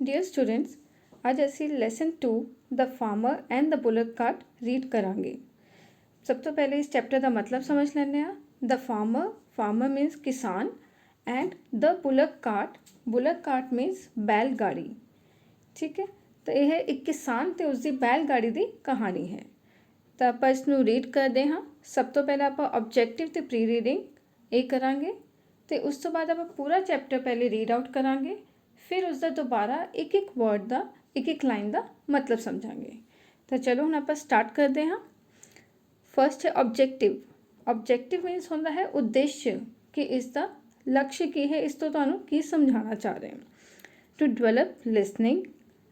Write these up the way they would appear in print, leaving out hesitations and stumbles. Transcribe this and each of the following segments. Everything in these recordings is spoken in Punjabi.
डियर स्टूडेंट्स, आज ਅਸੀਂ lesson 2 the farmer and the bullock cart read ਕਰਾਂਗੇ। ਸਭ ਤੋਂ ਪਹਿਲੇ ਇਸ ਚੈਪਟਰ ਦਾ ਮਤਲਬ ਸਮਝ ਲੈਂਦੇ ਹਾਂ। ਦ ਫਾਰਮਰ ਮੀਨਸ ਕਿਸਾਨ and the bullock cart means ਬੈਲ ਗਾੜੀ। ਠੀਕ ਹੈ, ਤਾਂ ਇਹ ਇੱਕ ਕਿਸਾਨ ਤੇ ਉਸਦੀ ਬੈਲ ਗਾੜੀ ਦੀ ਕਹਾਣੀ ਹੈ। ਤਾਂ ਆਪਾਂ ਇਸ ਨੂੰ ਰੀਡ ਕਰਦੇ ਹਾਂ। ਸਭ ਤੋਂ ਪਹਿਲਾਂ ਆਪਾਂ ਆਬਜੈਕਟਿਵ ਤੇ ਪ੍ਰੀ ਰੀਡਿੰਗ ਇਹ ਕਰਾਂਗੇ ਤੇ ਉਸ ਤੋਂ ਬਾਅਦ ਆਪਾਂ ਪੂਰਾ ਚੈਪਟਰ ਪਹਿਲੇ ਰੀਡ ਆਊਟ ਕਰਾਂਗੇ, ਫਿਰ ਉਸ ਦਾ ਦੁਬਾਰਾ ਇੱਕ ਇੱਕ ਵਰਡ ਦਾ ਇੱਕ ਲਾਈਨ ਦਾ ਮਤਲਬ ਸਮਝਾਂਗੇ। ਤਾਂ ਚਲੋ ਹੁਣ ਆਪਾਂ ਸਟਾਰਟ ਕਰਦੇ ਹਾਂ। ਫਸਟ ਹੈ ਆਬਜੈਕਟਿਵ ਮੀਨਸ ਹੁੰਦਾ ਹੈ ਉਦੇਸ਼, ਕਿ ਇਸ ਦਾ ਲਕਸ਼ ਕੀ ਹੈ, ਇਸ ਤੋਂ ਤੁਹਾਨੂੰ ਕੀ ਸਮਝਾਉਣਾ ਚਾਹ ਰਹੇ ਹਾਂ। To develop listening,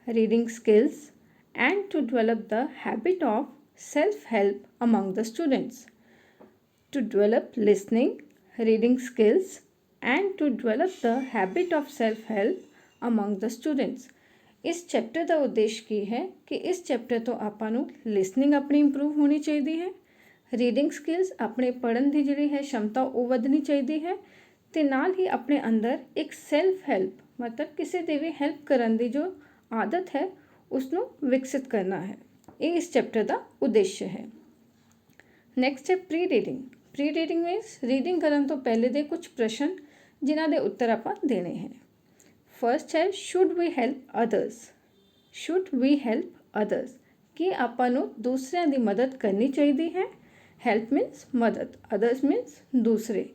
reading skills and to develop the habit of self help among the students. To develop listening, reading skills and to develop the habit of self help among the students. ਇਸ ਚੈਪਟਰ ਦਾ ਉਦੇਸ਼ ਕੀ ਹੈ ਕਿ ਇਸ ਚੈਪਟਰ ਤੋਂ ਆਪਾਂ ਨੂੰ ਲਿਸਨਿੰਗ ਆਪਣੀ ਇੰਪਰੂਵ ਹੋਣੀ ਚਾਹੀਦੀ ਹੈ, ਰੀਡਿੰਗ ਸਕਿੱਲਸ ਆਪਣੇ ਪੜ੍ਹਨ ਦੀ ਜਿਹੜੀ ਹੈ ਸ਼ਮਤਾ ਉਹ ਵਧਣੀ ਚਾਹੀਦੀ ਹੈ, ਤੇ ਨਾਲ ਹੀ ਆਪਣੇ ਅੰਦਰ ਇੱਕ ਸੈਲਫ ਹੈਲਪ ਮਤਲਬ ਕਿਸੇ ਦੀ ਵੀ ਹੈਲਪ ਕਰਨ ਦੀ ਜੋ ਆਦਤ ਹੈ ਉਸ ਨੂੰ ਵਿਕਸਿਤ ਕਰਨਾ ਹੈ। ਇਹ ਇਸ ਚੈਪਟਰ ਦਾ ਉਦੇਸ਼ ਹੈ। ਨੈਕਸਟ ਹੈ ਪ੍ਰੀ ਰੀਡਿੰਗ ਮੀਨਸ ਰੀਡਿੰਗ ਕਰਨ ਤੋਂ ਪਹਿਲੇ ਦੇ ਕੁਝ ਪ੍ਰਸ਼ਨ ਜਿਨ੍ਹਾਂ ਦੇ ਉੱਤਰ ਆਪਾਂ ਦੇਣੇ ਹੈ। ਫਸਟ ਹੈ ਸ਼ੁੱਡ ਵੀ ਹੈਲਪ ਅਦਰਸ, ਕਿ ਆਪਾਂ ਨੂੰ ਦੂਸਰਿਆਂ ਦੀ ਮਦਦ ਕਰਨੀ ਚਾਹੀਦੀ ਹੈ। ਹੈਲਪ ਮੀਨਸ ਮਦਦ, ਅਦਰਸ ਮੀਨਸ ਦੂਸਰੇ।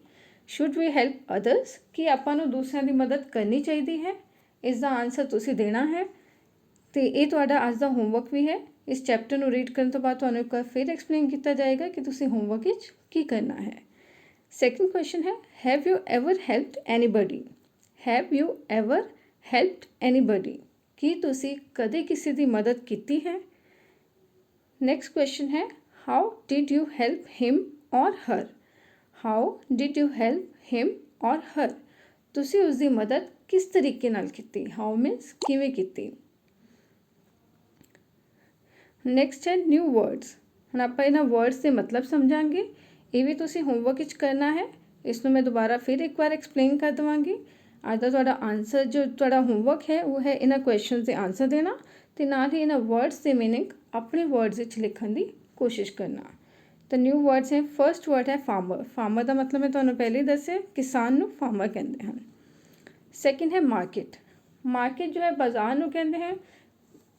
ਸ਼ੁੱਡ ਵੀ ਹੈਲਪ ਅਦਰਸ, ਕਿ ਆਪਾਂ ਨੂੰ ਦੂਸਰਿਆਂ ਦੀ ਮਦਦ ਕਰਨੀ ਚਾਹੀਦੀ ਹੈ। ਇਸ ਦਾ ਆਨਸਰ ਤੁਸੀਂ ਦੇਣਾ ਹੈ ਤੇ ਇਹ ਤੁਹਾਡਾ ਅੱਜ ਦਾ ਹੋਮਵਰਕ ਵੀ ਹੈ। ਇਸ ਚੈਪਟਰ ਨੂੰ ਰੀਡ ਕਰਨ ਤੋਂ ਬਾਅਦ ਤੁਹਾਨੂੰ ਇੱਕ ਵਾਰ ਫਿਰ ਐਕਸਪਲੇਨ ਕੀਤਾ ਜਾਏਗਾ ਕਿ ਤੁਸੀਂ ਹੋਮਵਰਕ ਵਿੱਚ ਕੀ ਕਰਨਾ ਹੈ। ਸੈਕੰਡ ਕੁਐਸਚਨ ਹੈ have you ever helped anybody, ਕੀ ਤੁਸੀਂ ਕਦੇ ਕਿਸੇ ਦੀ ਮਦਦ ਕੀਤੀ ਹੈ। ਨੈਕਸਟ ਕੁਐਸਚਨ ਹੈ how did you help him or her, ਤੁਸੀਂ ਉਸ ਦੀ ਮਦਦ ਕਿਸ ਤਰੀਕੇ ਨਾਲ ਕੀਤੀ। ਹਾਊ ਮੀਨਸ ਕਿਵੇਂ ਕੀਤੀ। ਨੈਕਸਟ ਹੈ ਨਿਊ ਵਰਡਸ। ਹੁਣ ਆਪਾਂ ਇਹਨਾਂ ਵਰਡਸ ਦੇ ਮਤਲਬ ਸਮਝਾਂਗੇ। ਇਹ ਵੀ ਤੁਸੀਂ ਹੋਮਵਰਕ ਵਿੱਚ ਕਰਨਾ ਹੈ। ਇਸ ਨੂੰ ਮੈਂ ਦੁਬਾਰਾ ਫਿਰ ਇੱਕ ਵਾਰ ਐਕਸਪਲੇਨ ਕਰ ਦੇਵਾਂਗੀ। ਅੱਜ ਦਾ ਤੁਹਾਡਾ ਆਨਸਰ ਜੋ ਤੁਹਾਡਾ ਹੋਮਵਰਕ ਹੈ ਉਹ ਹੈ ਇਹਨਾਂ ਕੁਐਸਚਨਸ ਦੇ ਆਨਸਰ ਦੇਣਾ ਤੇ ਨਾਲ ਹੀ ਇਹਨਾਂ ਵਰਡਸ ਦੇ ਮੀਨਿੰਗ ਆਪਣੇ ਵਰਡਸ ਵਿੱਚ ਲਿਖਣ ਦੀ ਕੋਸ਼ਿਸ਼ ਕਰਨਾ। ਤਾਂ ਨਿਊ ਵਰਡਸ ਹੈ। ਫਰਸਟ ਵਰਡ ਹੈ ਫਾਰਮਰ ਦਾ ਮਤਲਬ ਮੈਂ ਤੁਹਾਨੂੰ ਪਹਿਲੇ ਹੀ ਦੱਸਿਆ, ਕਿਸਾਨ ਨੂੰ ਫਾਰਮਰ ਕਹਿੰਦੇ ਹਨ। ਸੈਕਿੰਡ ਹੈ ਮਾਰਕੀਟ ਜੋ ਹੈ ਬਾਜ਼ਾਰ ਨੂੰ ਕਹਿੰਦੇ ਹਨ।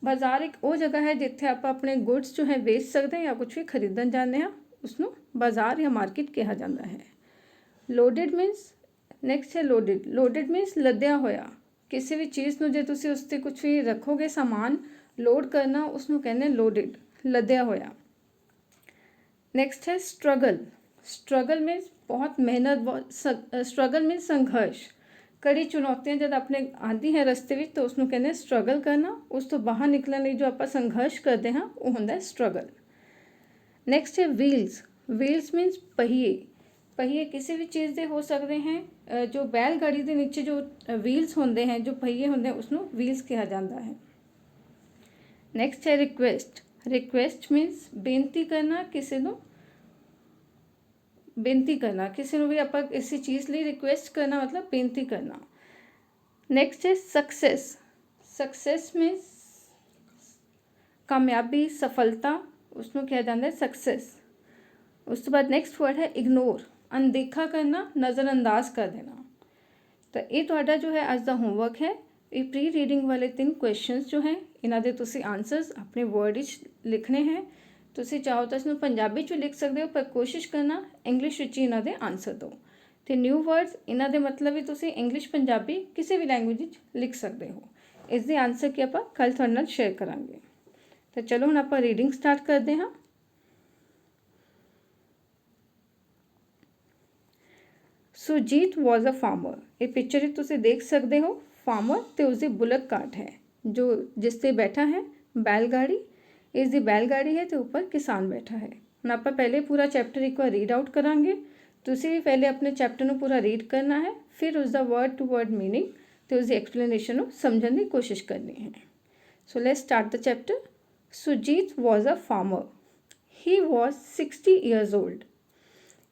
ਬਾਜ਼ਾਰ ਇੱਕ ਉਹ ਜਗ੍ਹਾ ਹੈ ਜਿੱਥੇ ਆਪਾਂ ਆਪਣੇ ਗੁੱਡਸ ਜੋ ਹੈ ਵੇਚ ਸਕਦੇ ਹਾਂ ਜਾਂ ਕੁਝ ਵੀ ਖਰੀਦਣ ਜਾਂਦੇ ਹਾਂ, ਉਸਨੂੰ ਬਾਜ਼ਾਰ ਜਾਂ ਮਾਰਕੀਟ ਕਿਹਾ ਜਾਂਦਾ ਹੈ। ਨੈਕਸਟ ਹੈ ਲੋਡਿਡ ਮੀਨਸ ਲੱਦਿਆ ਹੋਇਆ। ਕਿਸੇ ਵੀ ਚੀਜ਼ ਨੂੰ ਜੇ ਤੁਸੀਂ ਉਸ 'ਤੇ ਕੁਝ ਵੀ ਰੱਖੋਗੇ ਸਮਾਨ ਲੋਡ ਕਰਨਾ, ਉਸਨੂੰ ਕਹਿੰਦੇ ਲੋਡਿਡ, ਲੱਦਿਆ ਹੋਇਆ। ਨੈਕਸਟ ਹੈ ਸਟਰਗਲ ਮੀਨਸ ਬਹੁਤ ਮਿਹਨਤ, ਸਟਰਗਲ ਮੀਨਸ ਸੰਘਰਸ਼। ਕੜੀ ਚੁਣੌਤੀਆਂ ਜਦ ਆਪਣੇ ਆਉਂਦੀ ਹੈ ਰਸਤੇ ਵਿੱਚ ਤਾਂ ਉਸਨੂੰ ਕਹਿੰਦੇ ਸਟਰਗਲ ਕਰਨਾ। ਉਸ ਤੋਂ ਬਾਹਰ ਨਿਕਲਣ ਲਈ ਜੋ ਆਪਾਂ ਸੰਘਰਸ਼ ਕਰਦੇ ਹਾਂ ਉਹ ਹੁੰਦਾ ਸਟਰਗਲ। ਨੈਕਸਟ ਹੈ ਵੀਲਸ ਮੀਨਸ ਪਹੀਏ ਕਿਸੇ ਵੀ ਚੀਜ਼ ਦੇ ਹੋ ਸਕਦੇ ਹੈ। ਜੋ ਬੈਲ ਗਾੜੀ ਦੇ ਨੀਚੇ ਜੋ ਵੀਲਸ ਹੁੰਦੇ ਹੈ, ਜੋ ਪਹੀਏ ਹੁੰਦੇ ਹਨ, ਉਸਨੂੰ ਵੀਲਸ ਕਿਹਾ ਜਾਂਦਾ ਹੈ। ਨੈਕਸਟ ਹੈ ਰਿਕੁਐਸਟ ਮੀਨਸ ਬੇਨਤੀ ਕਰਨਾ, ਕਿਸੇ ਨੂੰ ਵੀ ਆਪਾਂ ਕਿਸੇ ਚੀਜ਼ ਲਈ ਰਿਕੁਐਸਟ ਕਰਨਾ ਮਤਲਬ ਬੇਨਤੀ ਕਰਨਾ। ਨੈਕਸਟ ਹੈ ਸਕਸੈਸ ਮੀਨਸ ਕਾਮਯਾਬੀ, ਸਫਲਤਾ, ਉਸਨੂੰ ਕਿਹਾ ਜਾਂਦਾ ਹੈ ਸਕਸੈਸ। ਉਸ ਤੋਂ ਬਾਅਦ ਨੈਕਸਟ ਵਰਡ ਹੈ ਇਗਨੋਰ, ਅਣਦੇਖਾ ਕਰਨਾ, ਨਜ਼ਰਅੰਦਾਜ਼ ਕਰ ਦੇਣਾ। ਤਾਂ ਇਹ ਤੁਹਾਡਾ ਜੋ ਹੈ ਅੱਜ ਦਾ ਹੋਮਵਰਕ ਹੈ। ਇਹ ਪ੍ਰੀ ਰੀਡਿੰਗ ਵਾਲੇ 3 ਕੁਐਸਚਨਸ ਜੋ ਹੈ ਇਹਨਾਂ ਦੇ ਤੁਸੀਂ ਆਨਸਰਸ ਆਪਣੇ ਵਰਡ ਵਿੱਚ ਲਿਖਣੇ ਹੈ। ਤੁਸੀਂ ਚਾਹੋ ਤਾਂ ਇਸਨੂੰ ਪੰਜਾਬੀ 'ਚ ਲਿਖ ਸਕਦੇ ਹੋ, ਪਰ ਕੋਸ਼ਿਸ਼ ਕਰਨਾ ਇੰਗਲਿਸ਼ ਵਿੱਚ ਹੀ ਇਹਨਾਂ ਦੇ ਆਨਸਰ ਦਿਓ। ਅਤੇ ਨਿਊ ਵਰਡਸ ਇਹਨਾਂ ਦੇ ਮਤਲਬ ਵੀ ਤੁਸੀਂ ਇੰਗਲਿਸ਼ ਪੰਜਾਬੀ ਕਿਸੇ ਵੀ ਲੈਂਗੁਏਜ ਵਿੱਚ ਲਿਖ ਸਕਦੇ ਹੋ। ਇਸ ਦੇ ਆਨਸਰ ਕੀ ਆਪਾਂ ਕੱਲ੍ਹ ਤੁਹਾਡੇ ਨਾਲ ਸ਼ੇਅਰ ਕਰਾਂਗੇ। ਤਾਂ ਚਲੋ ਹੁਣ ਆਪਾਂ ਰੀਡਿੰਗ ਸਟਾਰਟ ਕਰਦੇ ਹਾਂ। Surjit was a farmer. ਇਹ ਪਿਕਚਰ ਵਿੱਚ ਤੁਸੀਂ ਦੇਖ ਸਕਦੇ ਹੋ ਫਾਰਮਰ ਤੇ ਉਸਦੀ ਬੁਲਕ ਕਾਰਟ ਹੈ ਜੋ ਜਿਸ 'ਤੇ ਬੈਠਾ ਹੈ ਬੈਲ ਗਾੜੀ। ਇਸ ਦੀ ਬੈਲ ਗਾੜੀ ਹੈ ਤੇ ਉੱਪਰ ਕਿਸਾਨ ਬੈਠਾ ਹੈ। ਹੁਣ ਆਪਾਂ ਪਹਿਲੇ ਪੂਰਾ ਚੈਪਟਰ ਇੱਕ ਵਾਰ ਰੀਡ ਆਊਟ ਕਰਾਂਗੇ। ਤੁਸੀਂ ਵੀ ਪਹਿਲੇ ਆਪਣੇ ਚੈਪਟਰ ਨੂੰ ਪੂਰਾ ਰੀਡ ਕਰਨਾ ਹੈ, ਫਿਰ ਉਸਦਾ ਵਰਡ ਟੂ ਵਰਡ ਮੀਨਿੰਗ ਤੇ ਉਸਦੀ ਐਕਸਪਲੇਨੇਸ਼ਨ ਨੂੰ ਸਮਝਣ ਦੀ ਕੋਸ਼ਿਸ਼ ਕਰਨੀ ਹੈ। So let's start the chapter. Surjit was a farmer. He was 60 years old.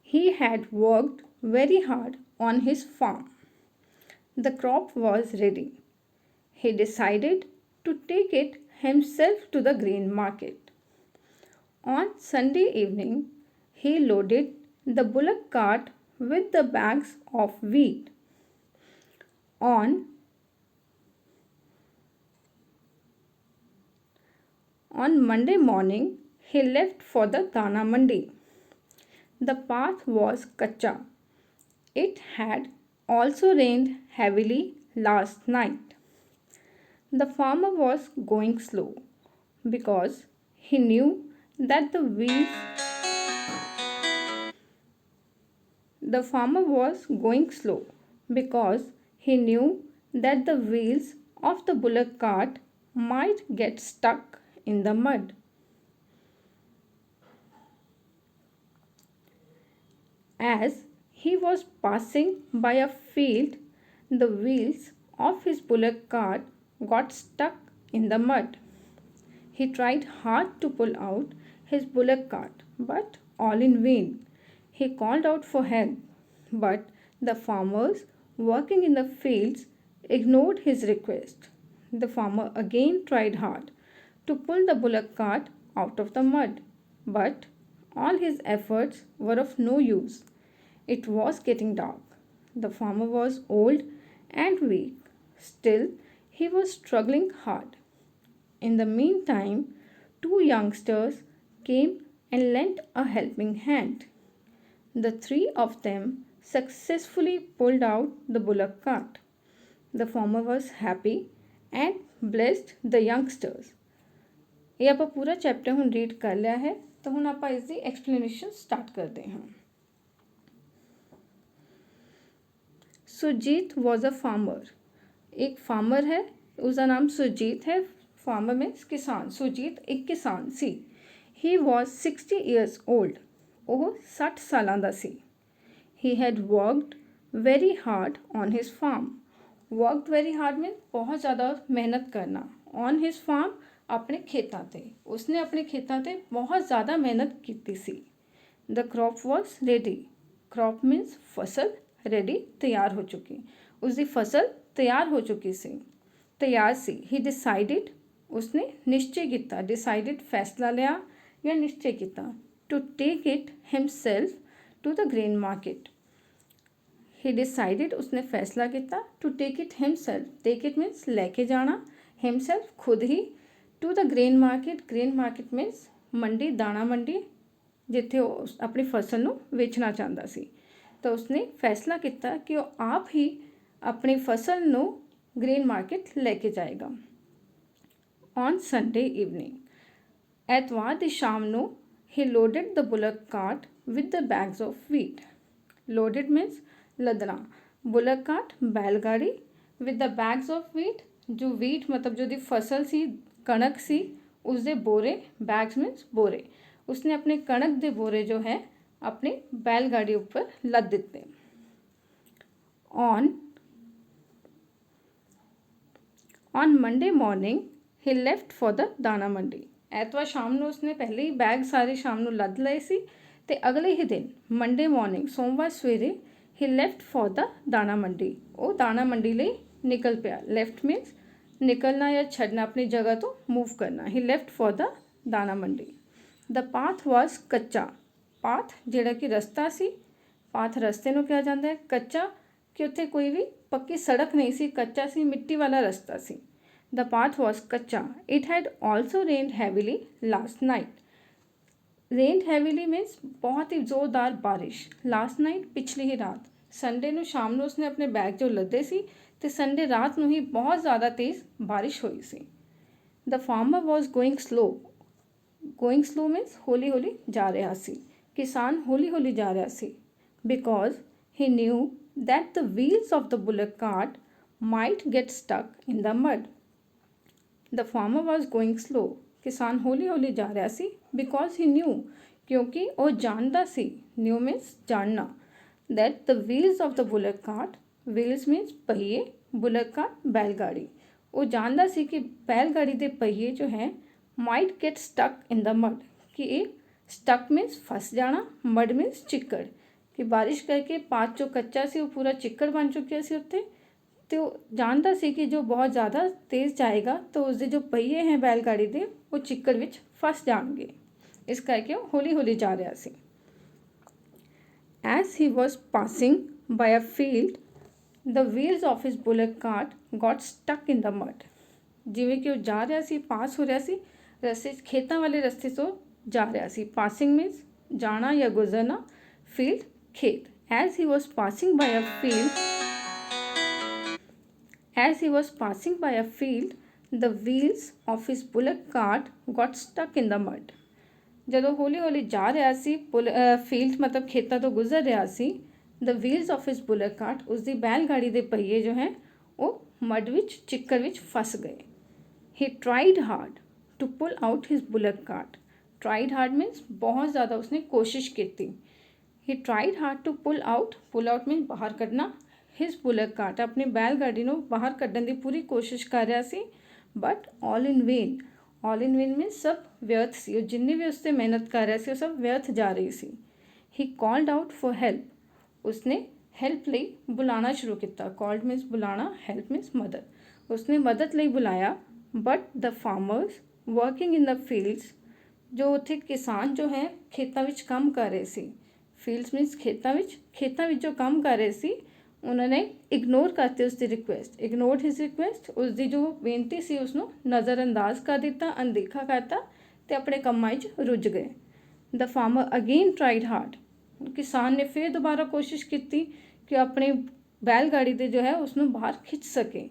He had worked very hard on his farm. The crop was ready. he decided to take it himself to the grain market. On Sunday evening, he loaded the bullock cart with the bags of wheat. On Monday morning, he left for the Dana Mandi. The path was kacha. It had also rained heavily last night. The farmer was going slow because he knew that the wheels of the bullock cart might get stuck in the mud. As he was passing by a field, the wheels of his bullock cart got stuck in the mud. He tried hard to pull out his bullock cart, but all in vain. He called out for help, but the farmers working in the fields ignored his request. The farmer again tried hard to pull the bullock cart out of the mud, but all his efforts were of no use. It was getting dark. The farmer was old and weak. Still, he was struggling hard. In the meantime, two youngsters came and lent a helping hand. The three of them successfully pulled out the bullock cart. The farmer was happy and blessed the youngsters. ਇਹ ਆਪਾਂ ਪੂਰਾ ਚੈਪਟਰ ਹੁਣ ਰੀਡ ਕਰ ਲਿਆ ਹੈ ਤਾਂ ਹੁਣ ਆਪਾਂ ਇਸ ਦੀ ਐਕਸਪਲੇਨੇਸ਼ਨ ਸਟਾਰਟ ਕਰਦੇ ਹਾਂ। Surjit was a farmer. एक फार्मर है, उसका नाम सुरजीत है। फार्मर मीन्स किसान। सुरजीत एक किसान सी। He was 60 years old. ਉਹ 60 ਸਾਲਾਂ ਦਾ ਸੀ। He had worked very hard on his farm. Worked very hard means ਬਹੁਤ ਜ਼ਿਆਦਾ ਮਿਹਨਤ ਕਰਨਾ। ਔਨ ਹਿਜ਼ ਫਾਰਮ ਆਪਣੇ ਖੇਤਾਂ 'ਤੇ। ਉਸਨੇ ਆਪਣੇ ਖੇਤਾਂ 'ਤੇ ਬਹੁਤ ਜ਼ਿਆਦਾ ਮਿਹਨਤ ਕੀਤੀ ਸੀ। ਦ ਕ੍ਰੌਪ ਵॉज रेडी। ਕ੍ਰੌਪ ਮੀਨਸ ਫਸਲ, रेडी तैयार हो चुकी। उसकी फसल तैयार हो चुकी सी, तैयार सी। ही डिसाइडिड, उसने निश्चय किया। डिसाइडिड फैसला लिया या निश्चय किया। To take it himself to the grain market. He decided, उसने फैसला किया। To take it himself, take it means लैके जाना, हिमसेल्फ खुद ही। To the grain market, grain market means मंडी, दाणा मंडी, जिथे अपनी फसल ਨੂੰ ਵੇਚਣਾ ਚਾਹੁੰਦਾ ਸੀ। तो उसने फैसला किया कि वह आप ही अपनी फसल ਨੂੰ ग्रेन मार्केट लेके जाएगा। ऑन संडे इवनिंग, ਐਤਵਾਰ ਦੀ ਸ਼ਾਮ ਨੂੰ he loaded the bullock cart with the bags of wheat. Loaded means लदना। बुलक कार्ट बैलगाड़ी, with the bags of wheat, जो व्हीट मतलब जो दी फसल सी, कणक सी, उसके बोरे। बैग्स मीन्स बोरे। उसने अपने कणक के बोरे जो है अपनी बैलगाड़ी ऊपर लद दिते। On Monday morning he left for the दाना मंडी। ਐਤਵਾਰ ਸ਼ਾਮ ਨੂੰ ਉਸਨੇ ਪਹਿਲੇ ਹੀ ਬੈਗ ਸਾਰੇ ਸ਼ਾਮ ਨੂੰ ਲੱਦ ਲਏ ਸੀ ਅਤੇ ਅਗਲੇ ਹੀ ਦਿਨ ਮੰਡੇ ਮਾਰਨਿੰਗ, ਸੋਮਵਾਰ ਸਵੇਰੇ ਹੀ ਲੈਫਟ ਫॉर द ਦਾਣਾ ਮੰਡੀ। ਉਹ ਦਾਣਾ ਮੰਡੀ ਲਈ ਨਿਕਲ ਪਿਆ। ਲੈਫਟ ਮੀਨਸ ਨਿਕਲਣਾ ਜਾਂ ਛੱਡਣਾ, ਆਪਣੀ ਜਗ੍ਹਾ ਤੋਂ ਮੂਵ ਕਰਨਾ। ਹੀ ਲੈਫਟ ਫॉर द ਦਾਣਾ ਮੰਡੀ। ਦ ਪਾਥ ਵਾਜ਼ ਕੱਚਾ। ਪਾਥ ਜਿਹੜਾ ਕਿ ਰਸਤਾ ਸੀ, ਪਾਥ ਰਸਤੇ ਨੂੰ ਕਿਹਾ ਜਾਂਦਾ ਹੈ। ਕੱਚਾ ਕਿ ਉੱਥੇ ਕੋਈ ਵੀ ਪੱਕੀ ਸੜਕ ਨਹੀਂ ਸੀ, ਕੱਚਾ ਸੀ, ਮਿੱਟੀ ਵਾਲਾ ਰਸਤਾ ਸੀ। ਦ ਪਾਥ ਵਾਜ਼ ਕੱਚਾ। It had also rained heavily last night. Rained heavily means ਬਹੁਤ ਹੀ ਜ਼ੋਰਦਾਰ ਬਾਰਿਸ਼। ਲਾਸਟ ਨਾਈਟ ਪਿਛਲੀ ਹੀ ਰਾਤ। ਸੰਡੇ ਨੂੰ ਸ਼ਾਮ ਨੂੰ ਉਸਨੇ ਆਪਣੇ ਬੈਗ ਜੋ ਲੱਦੇ ਸੀ ਅਤੇ ਸੰਡੇ ਰਾਤ ਨੂੰ ਹੀ ਬਹੁਤ ਜ਼ਿਆਦਾ ਤੇਜ਼ ਬਾਰਿਸ਼ ਹੋਈ ਸੀ। The farmer was going slow. Going slow means ਹੌਲੀ ਹੌਲੀ ਜਾ ਰਿਹਾ ਸੀ। किसान हौली हौली जा रहा सी। Because he knew that the wheels of the bullock cart might get stuck in the mud. The farmer was going slow. किसान हौली हौली जा रहा सी। बिकॉज ही न्यू, क्योंकि वह जानता सी। न्यू मीन्स जानना। That the wheels of the bullock cart, wheels means पहिए, बुलक कार्ट बैलगाड़ी। वो जानता सी कि बैलगाड़ी के पहिए जो है might get stuck in the mud, कि एक स्टक मीन्स फस जाना, मड मीन्स चिक्कड़, कि बारिश करके पाथ जो कच्चा सी वो पूरा चिक्कड़ बन चुकिया सी उत्ते, ਤੇ ਉਹ ਜਾਣਦਾ ਸੀ ਕਿ ਜੋ ਬਹੁਤ ਜ਼ਿਆਦਾ ਤੇਜ਼ ਜਾਏਗਾ ਤਾਂ ਉਸਦੇ ਜੋ ਪਹੀਏ ਹੈ ਬੈਲ ਗਾੜੀ ਦੇ ਉਹ ਚਿੱਕੜ ਵਿੱਚ ਫਸ ਜਾਣਗੇ, ਇਸ ਕਰਕੇ ਉਹ ਹੌਲੀ ਹੌਲੀ ਜਾ ਰਿਹਾ ਸੀ। As he was passing by a field, the wheels of his bullock cart got stuck in the mud. ਜਿਵੇਂ ਕਿ ਉਹ ਜਾ ਰਿਹਾ ਸੀ, ਪਾਸ ਹੋ ਰਿਹਾ ਸੀ, ਰਸਤੇ 'ਚ ਖੇਤਾਂ ਵਾਲੇ ਰਸਤੇ ਤੋਂ ਜਾ ਰਿਹਾ ਸੀ। ਪਾਸਿੰਗ ਮੀਨਸ ਜਾਣਾ ਜਾਂ ਗੁਜ਼ਰਨਾ, ਫੀਲਡ ਖੇਤ। As he was passing by a field, the wheels of his bullock cart got stuck in the mud. ਜਦੋਂ ਹੌਲੀ ਹੌਲੀ ਜਾ ਰਿਹਾ ਸੀ, ਫੀਲਡ ਮਤਲਬ ਖੇਤਾਂ ਤੋਂ ਗੁਜ਼ਰ ਰਿਹਾ ਸੀ, the wheels of his bullock cart, ਉਸਦੀ ਬੈਲ ਗਾੜੀ ਦੇ ਪਹੀਏ ਜੋ ਹੈ ਉਹ ਮਡ ਵਿੱਚ, ਚਿੱਕੜ ਵਿੱਚ ਫਸ ਗਏ। He tried hard to pull out his bullock cart. Tried hard means बहुत ज़्यादा उसने कोशिश की थी। He tried hard to pull out means बाहर ਕੱਢਣਾ, his bullock cart, अपनी बैलगाड़ी ਨੂੰ ਬਾਹਰ ਕੱਢਣ ਦੀ ਪੂਰੀ ਕੋਸ਼ਿਸ਼ ਕਰ ਰਿਹਾ ਸੀ, but all in vain means ਸਭ ਵਿਅਰਥ ਸੀ। ਉਹ ਜਿੰਨੀ ਵੀ ਉਸ 'ਤੇ ਮਿਹਨਤ ਕਰ ਰਿਹਾ ਸੀ ਉਹ ਸਭ ਵਿਅਰਥ ਜਾ ਰਹੀ ਸੀ। He called out for help. ਉਸਨੇ ਹੈਲਪ ਲਈ ਬੁਲਾਉਣਾ ਸ਼ੁਰੂ ਕੀਤਾ। called means ਬੁਲਾਉਣਾ, help means ਮਦਦ। ਉਸਨੇ ਮਦਦ ਲਈ ਬੁਲਾਇਆ, but the farmers working in the fields, ਜੋ ਉੱਥੇ ਕਿਸਾਨ ਜੋ ਹੈ ਖੇਤਾਂ ਵਿੱਚ ਕੰਮ ਕਰ ਰਹੇ ਸੀ, ਫੀਲਡਸ ਮੀਨਸ ਖੇਤਾਂ ਵਿੱਚ ਜੋ ਕੰਮ ਕਰ ਰਹੇ ਸੀ, ਉਹਨਾਂ ਨੇ ਇਗਨੋਰ ਕਰਤੇ ਉਸਦੀ ਰਿਕੁਐਸਟ, ਇਗਨੋਰਡ ਹਿਸ ਰਿਕੁਐਸਟ, ਉਸਦੀ ਜੋ ਬੇਨਤੀ ਸੀ ਉਸਨੂੰ ਨਜ਼ਰਅੰਦਾਜ਼ ਕਰ ਦਿੱਤਾ, ਅਣਦੇਖਾ ਕਰਤਾ ਅਤੇ ਆਪਣੇ ਕੰਮਾਂ ਵਿੱਚ ਰੁੱਝ ਗਏ। ਦ ਫਾਰਮਰ ਅਗੇਨ ਟਰਾਈਡ ਹਾਰਡ, ਕਿਸਾਨ ਨੇ ਫਿਰ ਦੁਬਾਰਾ ਕੋਸ਼ਿਸ਼ ਕੀਤੀ ਕਿ ਆਪਣੇ ਬੈਲ ਗਾੜੀ ਦੇ ਜੋ ਹੈ ਉਸਨੂੰ ਬਾਹਰ ਖਿੱਚ ਸਕੇ,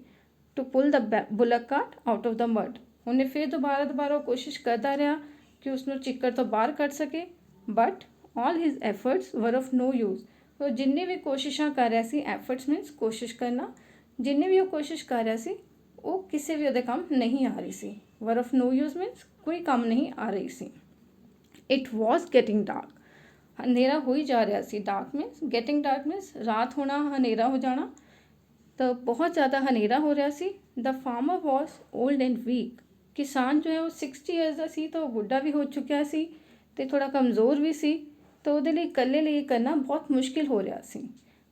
to pull the bullock cart out of the mud. ਉਹਨੇ ਫਿਰ ਦੁਬਾਰਾ ਕੋਸ਼ਿਸ਼ ਕਰਦਾ ਰਿਹਾ ਕਿ ਉਸਨੂੰ ਚਿੱਕੜ ਤੋਂ ਬਾਹਰ ਕੱਢ ਸਕੇ, but all his efforts were of no use. ਉਹ ਜਿੰਨੀ ਵੀ ਕੋਸ਼ਿਸ਼ਾਂ ਕਰ ਰਿਹਾ ਸੀ, efforts means ਕੋਸ਼ਿਸ਼ ਕਰਨਾ, ਜਿੰਨੀ ਵੀ ਉਹ ਕੋਸ਼ਿਸ਼ ਕਰ ਰਿਹਾ ਸੀ ਉਹ ਕਿਸੇ ਵੀ ਉਹਦੇ ਕੰਮ ਨਹੀਂ ਆ ਰਹੀ ਸੀ। were of no use means ਕੋਈ ਕੰਮ ਨਹੀਂ ਆ ਰਹੀ ਸੀ। it was getting dark, ਹਨੇਰਾ ਹੋਈ ਜਾ ਰਿਹਾ ਸੀ। dark means getting dark means ਰਾਤ ਹੋਣਾ, ਹਨੇਰਾ ਹੋ ਜਾਣਾ, ਤਾਂ ਬਹੁਤ ਜ਼ਿਆਦਾ ਹਨੇਰਾ ਹੋ ਰਿਹਾ ਸੀ। the farmer was old and weak, ਕਿਸਾਨ ਜੋ ਹੈ ਉਹ 60 years ਦਾ ਸੀ, ਤਾਂ ਉਹ ਬੁੱਢਾ ਵੀ ਹੋ ਚੁੱਕਿਆ ਸੀ ਅਤੇ ਥੋੜ੍ਹਾ ਕਮਜ਼ੋਰ ਵੀ ਸੀ, ਤਾਂ ਉਹਦੇ ਲਈ ਇਕੱਲੇ ਲਈ ਕਰਨਾ ਬਹੁਤ ਮੁਸ਼ਕਿਲ ਹੋ ਰਿਹਾ ਸੀ।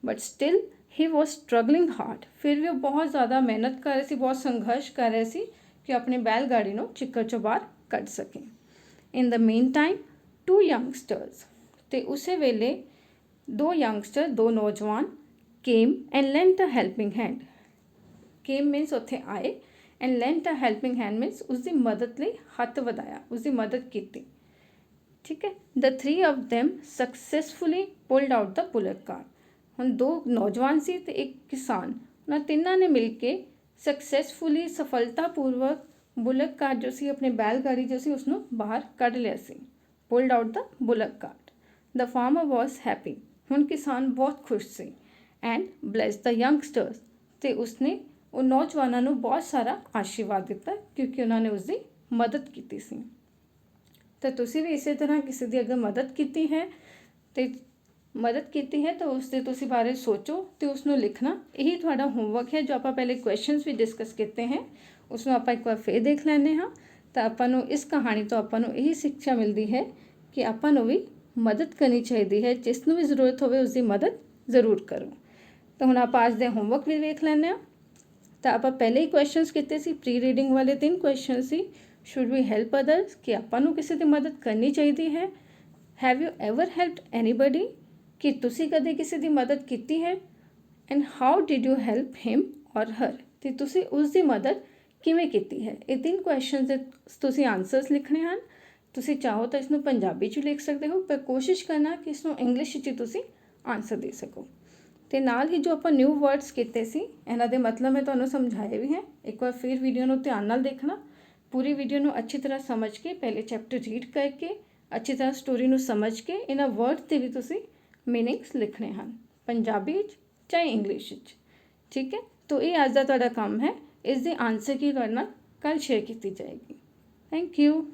But still he was struggling hard, ਫਿਰ ਵੀ ਉਹ ਬਹੁਤ ਜ਼ਿਆਦਾ ਮਿਹਨਤ ਕਰ ਰਹੇ ਸੀ, ਬਹੁਤ ਸੰਘਰਸ਼ ਕਰ ਰਹੇ ਸੀ ਕਿ ਆਪਣੀ ਬੈਲ ਗਾੜੀ ਨੂੰ ਚਿੱਕੜ 'ਚੋਂ ਬਾਹਰ ਕੱਢ ਸਕੇ। In the meantime 2 youngsters, ਅਤੇ ਉਸੇ ਵੇਲੇ 2 youngster, 2 ਨੌਜਵਾਨ came and lent a helping hand. Came means ਉੱਥੇ ਆਏ, and lent a helping hand means ਉਸਦੀ ਮਦਦ ਲਈ ਹੱਥ ਵਧਾਇਆ, ਉਸਦੀ ਮਦਦ ਕੀਤੀ। ਠੀਕ ਹੈ। ਦ 3 of them successfully pulled out the bullock cart. ਹੁਣ 2 ਨੌਜਵਾਨ ਸੀ ਅਤੇ 1 ਕਿਸਾਨ, ਉਹਨਾਂ ਤਿੰਨਾਂ ਨੇ ਮਿਲ ਕੇ ਸਕਸੈਸਫੁਲੀ, ਸਫਲਤਾਪੂਰਵਕ ਬੁਲਕ ਕਾਰਟ ਜੋ ਸੀ, ਆਪਣੀ ਬੈਲ ਗਾੜੀ ਜੋ ਸੀ ਉਸਨੂੰ ਬਾਹਰ ਕੱਢ ਲਿਆ ਸੀ। ਪੁਲਡ ਆਊਟ ਦਾ ਬੁਲਕ ਕਾਰਟ। ਦ ਫਾਰਮਰ ਵਾਜ਼ ਹੈਪੀ, ਹੁਣ ਕਿਸਾਨ ਬਹੁਤ ਖੁਸ਼ ਸੀ। ਐਂਡ ਬਲੈਸ ਦ ਯੰਗਸਟਰਸ, ਅਤੇ ਉਸਨੇ ਉਹ ਨੌਜਵਾਨਾਂ ਨੂੰ ਬਹੁਤ ਸਾਰਾ ਆਸ਼ੀਰਵਾਦ ਦਿੱਤਾ ਕਿਉਂਕਿ ਉਹਨਾਂ ਨੇ ਉਸਦੀ ਮਦਦ ਕੀਤੀ ਸੀ। ਤਾਂ ਤੁਸੀਂ ਵੀ ਇਸੇ ਤਰ੍ਹਾਂ ਕਿਸੇ ਦੀ ਅਗਰ ਮਦਦ ਕੀਤੀ ਹੈ ਤਾਂ ਉਸ ਦੇ ਤੁਸੀਂ ਬਾਰੇ ਸੋਚੋ ਅਤੇ ਉਸਨੂੰ ਲਿਖਣਾ। ਇਹੀ ਤੁਹਾਡਾ ਹੋਮਵਰਕ ਹੈ ਜੋ ਆਪਾਂ ਪਹਿਲੇ ਕੁਐਸਚਨਸ ਵੀ ਡਿਸਕਸ ਕੀਤੇ ਹੈ, ਉਸਨੂੰ ਆਪਾਂ ਇੱਕ ਵਾਰ ਫਿਰ ਦੇਖ ਲੈਂਦੇ ਹਾਂ। ਤਾਂ ਆਪਾਂ ਨੂੰ ਇਸ ਕਹਾਣੀ ਤੋਂ ਆਪਾਂ ਨੂੰ ਇਹੀ ਸਿੱਖਿਆ ਮਿਲਦੀ ਹੈ ਕਿ ਆਪਾਂ ਨੂੰ ਵੀ ਮਦਦ ਕਰਨੀ ਚਾਹੀਦੀ ਹੈ, ਜਿਸ ਨੂੰ ਵੀ ਜ਼ਰੂਰਤ ਹੋਵੇ ਉਸਦੀ ਮਦਦ ਜ਼ਰੂਰ ਕਰੋ। ਤਾਂ ਹੁਣ ਆਪਾਂ ਅੱਜ ਦੇ ਹੋਮਵਰਕ ਵੀ ਵੇਖ ਲੈਂਦੇ ਹਾਂ। ਤਾਂ ਆਪਾਂ ਪਹਿਲੇ ਹੀ ਕੁਐਸਚਨਸ ਕੀਤੇ ਸੀ, ਪ੍ਰੀ ਰੀਡਿੰਗ ਵਾਲੇ 3 ਕੁਐਸਚਨ ਸੀ। ਸ਼ੁੱਡ ਵੀ ਹੈਲਪ ਅਦਰਸ, ਕਿ ਆਪਾਂ ਨੂੰ ਕਿਸੇ ਦੀ ਮਦਦ ਕਰਨੀ ਚਾਹੀਦੀ ਹੈ। Have you ever helped anybody, ਕਿ ਤੁਸੀਂ ਕਦੇ ਕਿਸੇ ਦੀ ਮਦਦ ਕੀਤੀ ਹੈ। And how did you help him or her, ਅਤੇ ਤੁਸੀਂ ਉਸ ਦੀ ਮਦਦ ਕਿਵੇਂ ਕੀਤੀ ਹੈ। ਇਹ 3 ਕੁਐਸਚਨਸ ਦੇ ਤੁਸੀਂ ਆਨਸਰਸ ਲਿਖਣੇ ਹਨ। ਤੁਸੀਂ ਚਾਹੋ ਤਾਂ ਇਸਨੂੰ ਪੰਜਾਬੀ 'ਚ ਲਿਖ ਸਕਦੇ ਹੋ, ਪਰ ਕੋਸ਼ਿਸ਼ ਕਰਨਾ ਕਿ ਇਸਨੂੰ ਇੰਗਲਿਸ਼ 'ਚ ਤੁਸੀਂ ਆਨਸਰ ਦੇ ਸਕੋ। ਅਤੇ ਨਾਲ ਹੀ ਜੋ ਆਪਾਂ ਨਿਊ ਵਰਡਸ ਕੀਤੇ ਸੀ, ਇਹਨਾਂ ਦੇ ਮਤਲਬ ਮੈਂ ਤੁਹਾਨੂੰ ਸਮਝਾਏ ਵੀ ਹੈ। ਇੱਕ ਵਾਰ ਫਿਰ ਵੀਡੀਓ ਨੂੰ ਧਿਆਨ ਨਾਲ ਦੇਖਣਾ, ਪੂਰੀ ਵੀਡੀਓ ਨੂੰ ਅੱਛੀ ਤਰ੍ਹਾਂ ਸਮਝ ਕੇ, ਪਹਿਲੇ ਚੈਪਟਰ ਰੀਡ ਕਰਕੇ ਅੱਛੀ ਤਰ੍ਹਾਂ ਸਟੋਰੀ ਨੂੰ ਸਮਝ ਕੇ ਇਹਨਾਂ ਵਰਡ 'ਤੇ ਵੀ ਤੁਸੀਂ ਮੀਨਿੰਗਸ ਲਿਖਣੇ ਹਨ, ਪੰਜਾਬੀ ਵਿੱਚ ਚਾਹੇ ਇੰਗਲਿਸ਼ ਵਿੱਚ। ਠੀਕ ਹੈ। ਤਾਂ ਇਹ ਅੱਜ ਦਾ ਤੁਹਾਡਾ ਕੰਮ ਹੈ। ਇਸ ਦੇ ਆਨਸਰ ਕੀ ਤੁਹਾਡੇ ਨਾਲ ਕੱਲ੍ਹ ਸ਼ੇਅਰ ਕੀਤੀ ਜਾਏਗੀ। Thank you.